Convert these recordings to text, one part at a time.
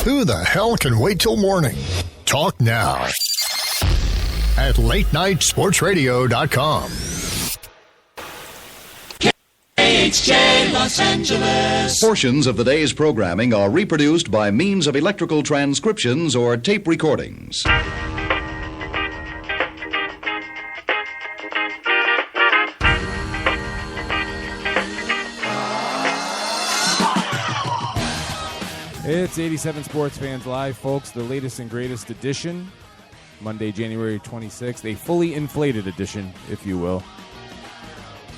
Who the hell can wait till morning? Talk now at latenightsportsradio.com. KHJ Los Angeles. Portions of the day's programming are reproduced by means of electrical transcriptions or tape recordings. It's 87 Sports Fans Live, folks, the latest and greatest edition. Monday, January 26th, a fully inflated edition, if you will.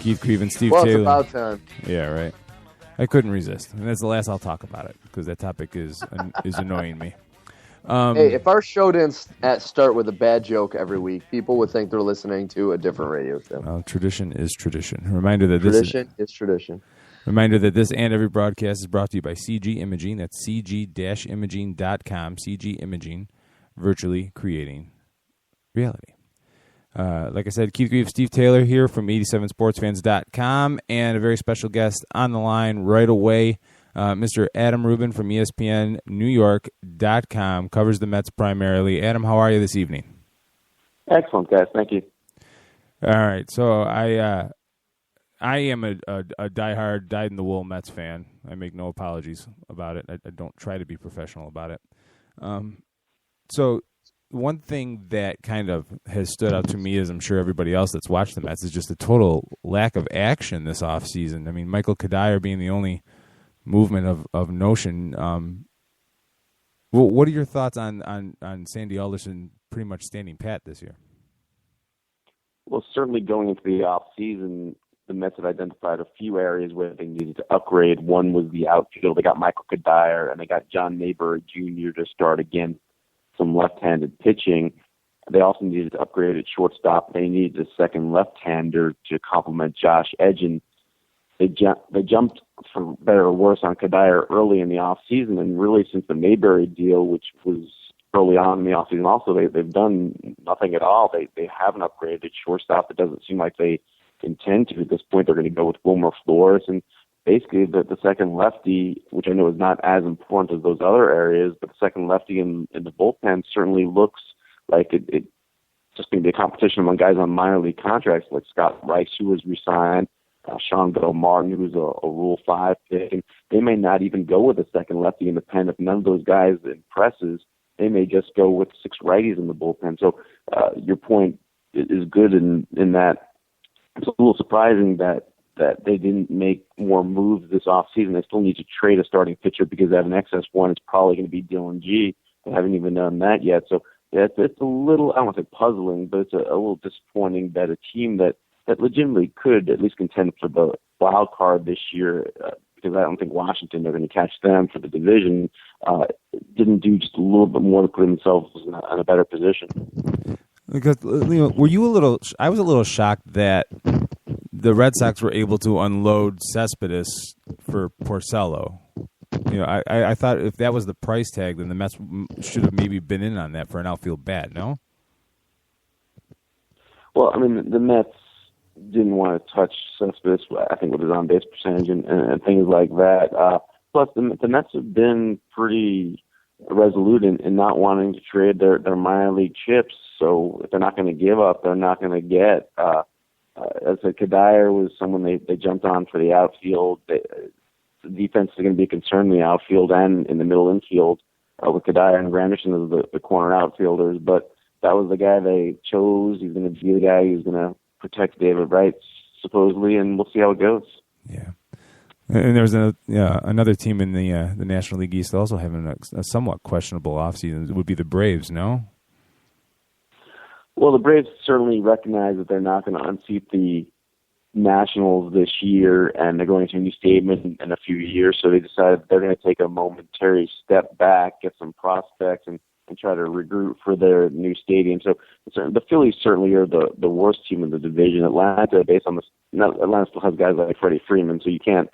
Keith, Grieve and Steve Taylor. Well, it's about time. Yeah, right. I couldn't resist. And that's the last I'll talk about it, because that topic is annoying me. Hey, if our show didn't start with a bad joke every week, people would think they're listening to a different radio show. Well, tradition is tradition. Reminder that tradition is tradition. Reminder that this and every broadcast is brought to you by CG Imaging. That's cg-imaging.com. CG Imaging, virtually creating reality. Like I said, Keith Grieve, Steve Taylor here from 87sportsfans.com, and a very special guest on the line right away, Mr. Adam Rubin from ESPN New York.com, covers the Mets primarily. Adam, how are you this evening? Excellent, guys. Thank you. All right, so I am a diehard, dyed-in-the-wool Mets fan. I make no apologies about it. I don't try to be professional about it. So one thing that kind of has stood out to me, as I'm sure everybody else that's watched the Mets, is just a total lack of action this offseason. I mean, Michael Kadire being the only movement of notion. What are your thoughts on Sandy Alderson pretty much standing pat this year? Well, certainly going into the offseason, the Mets have identified a few areas where they needed to upgrade. One was the outfield. They got Michael Kadire, and they got John Mayberry Jr. to start again some left-handed pitching. They also needed to upgrade at shortstop. They needed a second left-hander to complement Josh Edgin. They jumped, for better or worse, on Kadire early in the offseason, and really since the Mayberry deal, which was early on in the offseason also, they've done nothing at all. They haven't upgraded at shortstop. It doesn't seem like they intend to. At this point, they're going to go with Wilmer Flores, and basically the second lefty, which I know is not as important as those other areas, but the second lefty in the bullpen certainly looks like it just going to be a competition among guys on minor league contracts like Scott Rice, who was re-signed, Sean Bell Martin, who's a Rule 5 pick, and they may not even go with a second lefty in the pen. If none of those guys impresses, they may just go with 6 righties in the bullpen. So your point is good in that it's a little surprising that they didn't make more moves this offseason. They still need to trade a starting pitcher because they have an excess one. It's probably going to be Dylan G. They haven't even done that yet. So yeah, it's a little, I don't want to say puzzling, but it's a little disappointing that a team that legitimately could at least contend for the wild card this year, because I don't think Washington, they're going to catch them for the division, didn't do just a little bit more to put themselves in a better position. Because, I was a little shocked that the Red Sox were able to unload Cespedes for Porcello. I thought if that was the price tag, then the Mets should have maybe been in on that for an outfield bat, no? Well, I mean, the Mets didn't want to touch Cespedes, I think, with his on-base percentage and things like that. Plus, the Mets have been pretty resolute in not wanting to trade their minor league chips. So if they're not going to give up, they're not going to get. As I said, Kadire was someone they jumped on for the outfield. The defense is going to be a concern in the outfield and in the middle infield with Kadire and Granderson as the corner outfielders. But that was the guy they chose. He's going to be the guy who's going to protect David Wright, supposedly, and we'll see how it goes. Yeah. And there's another team in the National League East also having a somewhat questionable offseason. It would be the Braves, no? Well, the Braves certainly recognize that they're not going to unseat the Nationals this year, and they're going to a new stadium in a few years, so they decided they're going to take a momentary step back, get some prospects, and try to regroup for their new stadium. So the Phillies certainly are the worst team in the division. Atlanta, based on Atlanta still has guys like Freddie Freeman, so you can't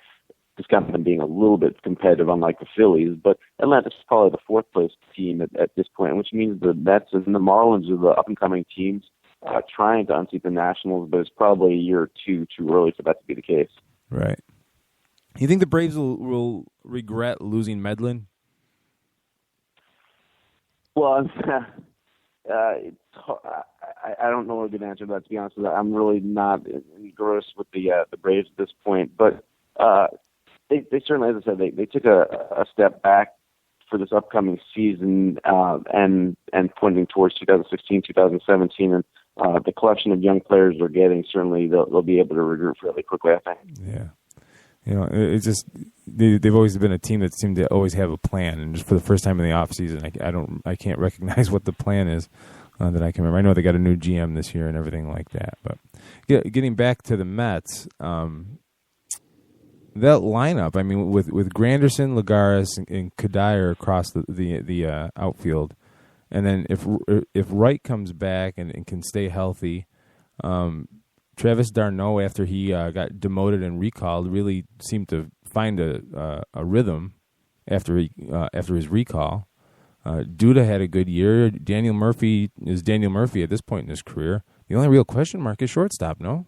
discount them being a little bit competitive, unlike the Phillies. But Atlanta's probably the fourth place team at this point, which means the Mets and the Marlins are the up-and-coming teams trying to unseat the Nationals, but it's probably a year or two too early for that to be the case. Right. You think the Braves will regret losing Medlin? Well, I don't know a good answer to that, to be honest with you. I'm really not engrossed with the Braves at this point. But they certainly, as I said, they took a step back for this upcoming season and pointing towards 2016, 2017. And the collection of young players they're getting, certainly they'll be able to regroup fairly quickly, I think. Yeah. It's just they've always been a team that seemed to always have a plan, and just for the first time in the off season, I can't recognize what the plan is that I can remember. I know they got a new GM this year and everything like that, but getting back to the Mets, that lineup. I mean, with Granderson, Lagares, and Kadire across the outfield, and then if Wright comes back and can stay healthy. Travis d'Arnaud, after he got demoted and recalled, really seemed to find a rhythm after his recall. Duda had a good year. Daniel Murphy is Daniel Murphy at this point in his career. The only real question mark is shortstop, no?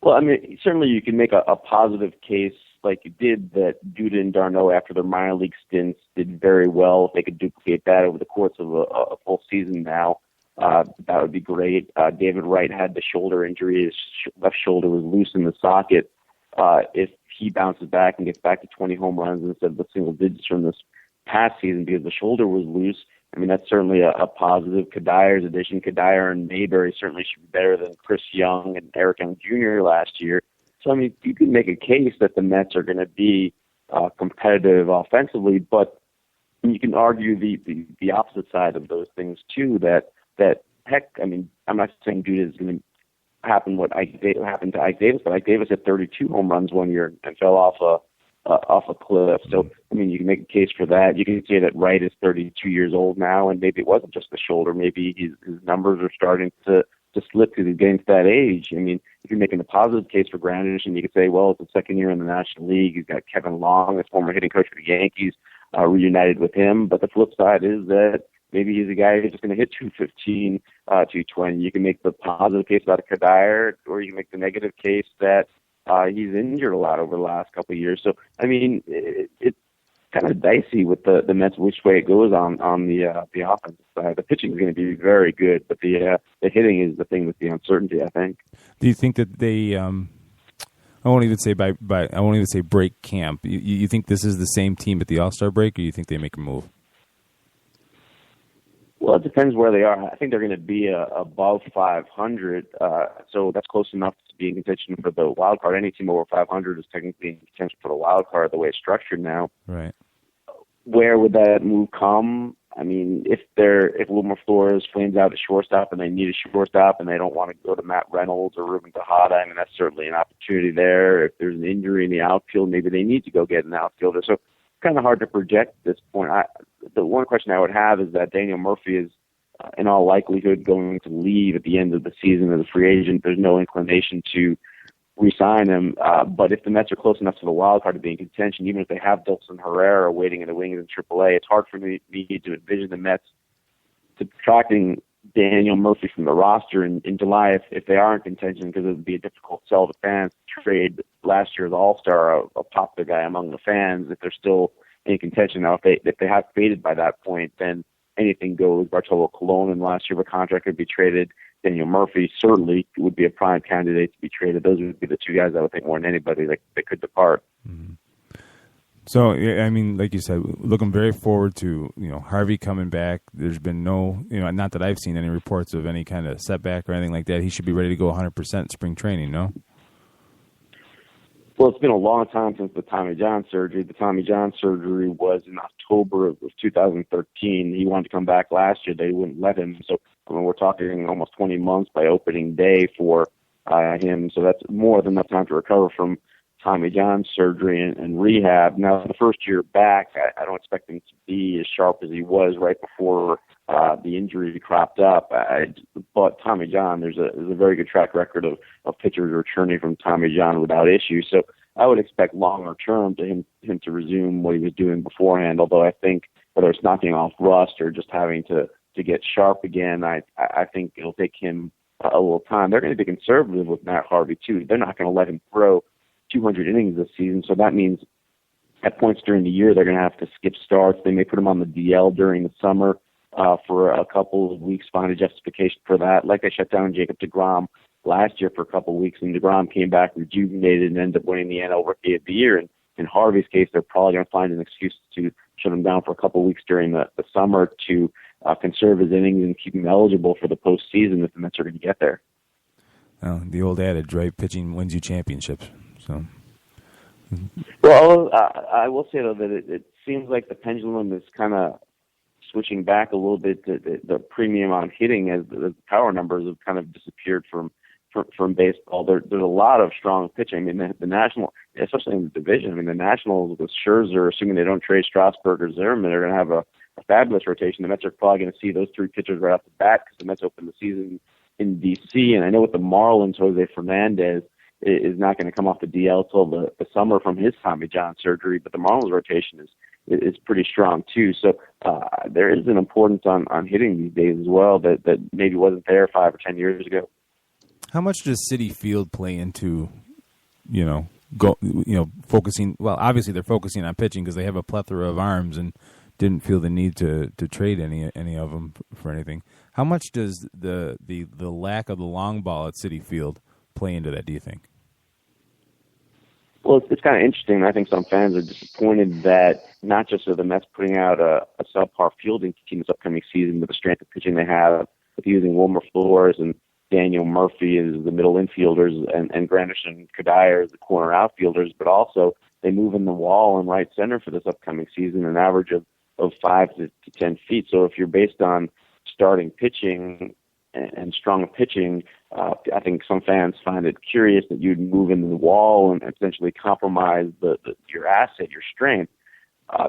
Well, I mean, certainly you can make a positive case like you did that Duda and d'Arnaud, after their minor league stints, did very well. If they could duplicate that over the course of a full season now, that would be great. David Wright had the shoulder injury. His left shoulder was loose in the socket. If he bounces back and gets back to 20 home runs instead of the single digits from this past season because the shoulder was loose, I mean, that's certainly a positive. Kadire's addition, Kadire and Mayberry certainly should be better than Chris Young and Eric Young Jr. last year. So, I mean, you can make a case that the Mets are going to be competitive offensively, but you can argue the opposite side of those things, too, that heck, I mean, I'm not saying Duda is going to happen what happened to Ike Davis, but Ike Davis had 32 home runs one year and fell off a cliff. So, I mean, you can make a case for that. You can say that Wright is 32 years old now, and maybe it wasn't just the shoulder. Maybe his numbers are starting to slip because he's getting to that age. I mean, if you're making a positive case for Granderson, you could say, well, it's the second year in the National League. He's got Kevin Long, the former hitting coach for the Yankees, reunited with him. But the flip side is that maybe he's a guy who's just going to hit 215, 220. You can make the positive case about a Kadire, or you can make the negative case that he's injured a lot over the last couple of years. So, I mean, it's kind of dicey with the Mets which way it goes on the offensive side. The pitching is going to be very good, but the hitting is the thing with the uncertainty, I think. Do you think that they I won't even say break camp. You think this is the same team at the All-Star break, or you think they make a move? Well, it depends where they are. I think they're going to be above 500, so that's close enough to be in contention for the wild card. Any team over 500 is technically in contention for the wild card the way it's structured now. Right. Where would that move come? I mean, if Wilmer Flores flames out at shortstop and they need a shortstop and they don't want to go to Matt Reynolds or Rubin Tejada, I mean, that's certainly an opportunity there. If there's an injury in the outfield, maybe they need to go get an outfielder. So it's kind of hard to project at this point. The one question I would have is that Daniel Murphy is, in all likelihood, going to leave at the end of the season as a free agent. There's no inclination to re-sign him. But if the Mets are close enough to the wild card to be in contention, even if they have Dilson Herrera waiting in the wings in AAA, it's hard for me to envision the Mets subtracting Daniel Murphy from the roster in July if they are in contention, because it would be a difficult sell to fans to trade last year's All-Star, a popular guy among the fans, if they're still in contention. Now, if they have faded by that point, then anything goes. Bartolo Colon in last year of a contract could be traded. Daniel Murphy certainly would be a prime candidate to be traded. Those would be the two guys I would think more than anybody that could depart. Mm-hmm. So, I mean, like you said, looking very forward to, Harvey coming back. There's been no, not that I've seen any reports of any kind of setback or anything like that. He should be ready to go 100% spring training, no? Well, it's been a long time since the Tommy John surgery. The Tommy John surgery was in October of 2013. He wanted to come back last year. They wouldn't let him. So, we're talking almost 20 months by opening day for him. So that's more than enough time to recover from Tommy John surgery and rehab. Now, the first year back, I don't expect him to be as sharp as he was right before the injury cropped up. But Tommy John, there's a very good track record of pitchers returning from Tommy John without issue. So I would expect longer term to him to resume what he was doing beforehand. Although I think whether it's knocking off rust or just having to get sharp again, I think it'll take him a little time. They're going to be conservative with Matt Harvey too. They're not going to let him throw 200 innings this season. So that means at points during the year they're going to have to skip starts. They may put him on the DL during the summer for a couple of weeks, find a justification for that. Like they shut down Jacob deGrom last year for a couple of weeks, and deGrom came back rejuvenated and ended up winning the NL Rookie of the Year. And in Harvey's case, they're probably going to find an excuse to shut him down for a couple of weeks during the summer to conserve his innings and keep him eligible for the postseason if the Mets are going to get there. The old adage, right? Pitching wins you championships. So, well, I will say though that it seems like the pendulum is kind of switching back a little bit to the premium on hitting as the power numbers have kind of disappeared from baseball. There's a lot of strong pitching. I mean, the National, especially in the division, I mean, the Nationals with Scherzer, assuming they don't trade Strasburg or Zimmerman, are going to have a fabulous rotation. The Mets are probably going to see those three pitchers right off the bat because the Mets opened the season in D.C. And I know with the Marlins, Jose Fernandez is not going to come off the DL till the summer from his Tommy John surgery, but the Marlins rotation is pretty strong too. So there is an importance on hitting these days as well that maybe wasn't there 5 or 10 years ago. How much does Citi Field play into, focusing? Well, obviously they're focusing on pitching because they have a plethora of arms and didn't feel the need to trade any of them for anything. How much does the lack of the long ball at Citi Field play into that, do you think? Well, it's kind of interesting. I think some fans are disappointed that not just are the Mets putting out a subpar fielding team this upcoming season with the strength of pitching they have, with using Wilmer Flores and Daniel Murphy as the middle infielders and Granderson and Kadire as the corner outfielders, but also they move in the wall in right center for this upcoming season, an average of 5 to 10 feet. So if you're based on starting pitching and strong pitching, I think some fans find it curious that you'd move into the wall and essentially compromise your asset, your strength.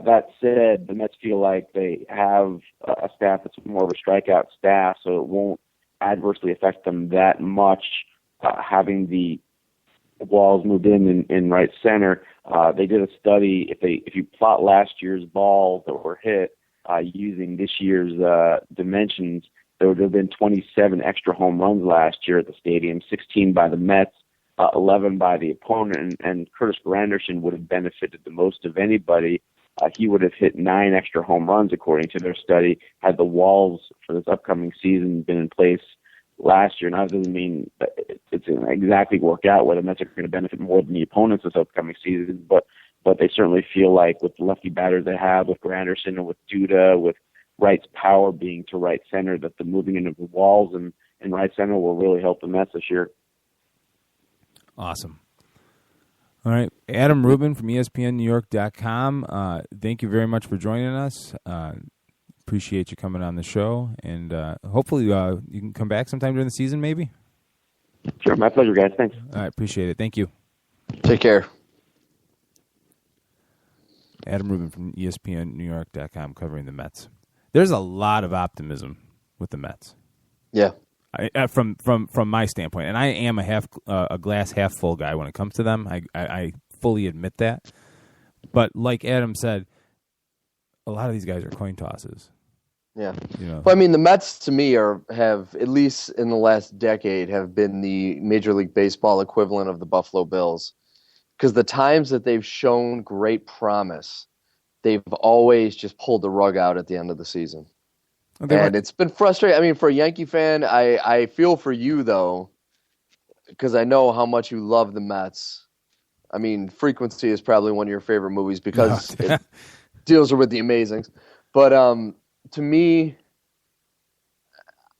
That said, the Mets feel like they have a staff that's more of a strikeout staff, so it won't adversely affect them that much having the walls moved in right center. They did a study. If you plot last year's balls that were hit using this year's dimensions, there would have been 27 extra home runs last year at the stadium, 16 by the Mets, 11 by the opponent, and Curtis Granderson would have benefited the most of anybody. He would have hit 9 extra home runs, according to their study, had the walls for this upcoming season been in place last year. Now, that doesn't mean that it's going to exactly work out where the Mets are going to benefit more than the opponents this upcoming season, but they certainly feel like with the lefty batters they have, with Granderson and with Duda, with Wright's power being to right center, that the moving into the walls and right center will really help the Mets this year. Awesome. All right. Adam Rubin from ESPNNewYork.com. Thank you very much for joining us. Appreciate you coming on the show. And hopefully you can come back sometime during the season, maybe? Sure. My pleasure, guys. Thanks. All right. Appreciate it. Thank you. Take care. Adam Rubin from ESPNNewYork.com covering the Mets. There's a lot of optimism with the Mets. Yeah. From my standpoint, and I am a glass half full guy when it comes to them. I fully admit that. But like Adam said, a lot of these guys are coin tosses. Yeah. Well, I mean, the Mets to me have at least in the last decade have been the Major League Baseball equivalent of the Buffalo Bills, because the times that they've shown great promise, they've always just pulled the rug out at the end of the season. And it's been frustrating. I mean, for a Yankee fan, I feel for you, though, because I know how much you love the Mets. I mean, Frequency is probably one of your favorite movies because it deals with the Amazings. But to me,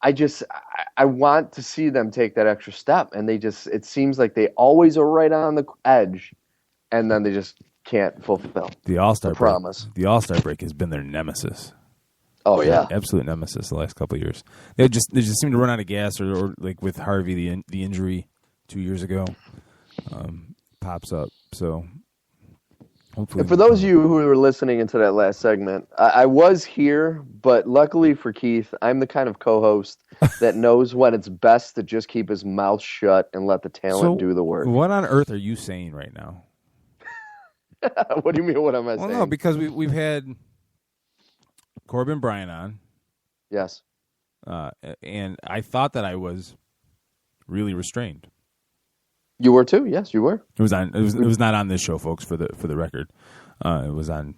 I want to see them take that extra step. And it seems like they always are right on the edge, and then they just can't fulfill the All-Star promise. The All-Star break has been their nemesis. Oh yeah, absolute nemesis the last couple of years. They just seem to run out of gas, or like with Harvey, the injury 2 years ago pops up. So hopefully, and for those of you who were listening into that last segment, I was here, but luckily for Keith, I'm the kind of co-host that knows when it's best to just keep his mouth shut and let the talent do the work. What on earth are you saying right now? What do you mean? What am I saying? Well, no, because we've had Corbin Bryant on. Yes. And I thought that I was really restrained. You were too? Yes, you were. It was not on this show, folks, for the record. It was on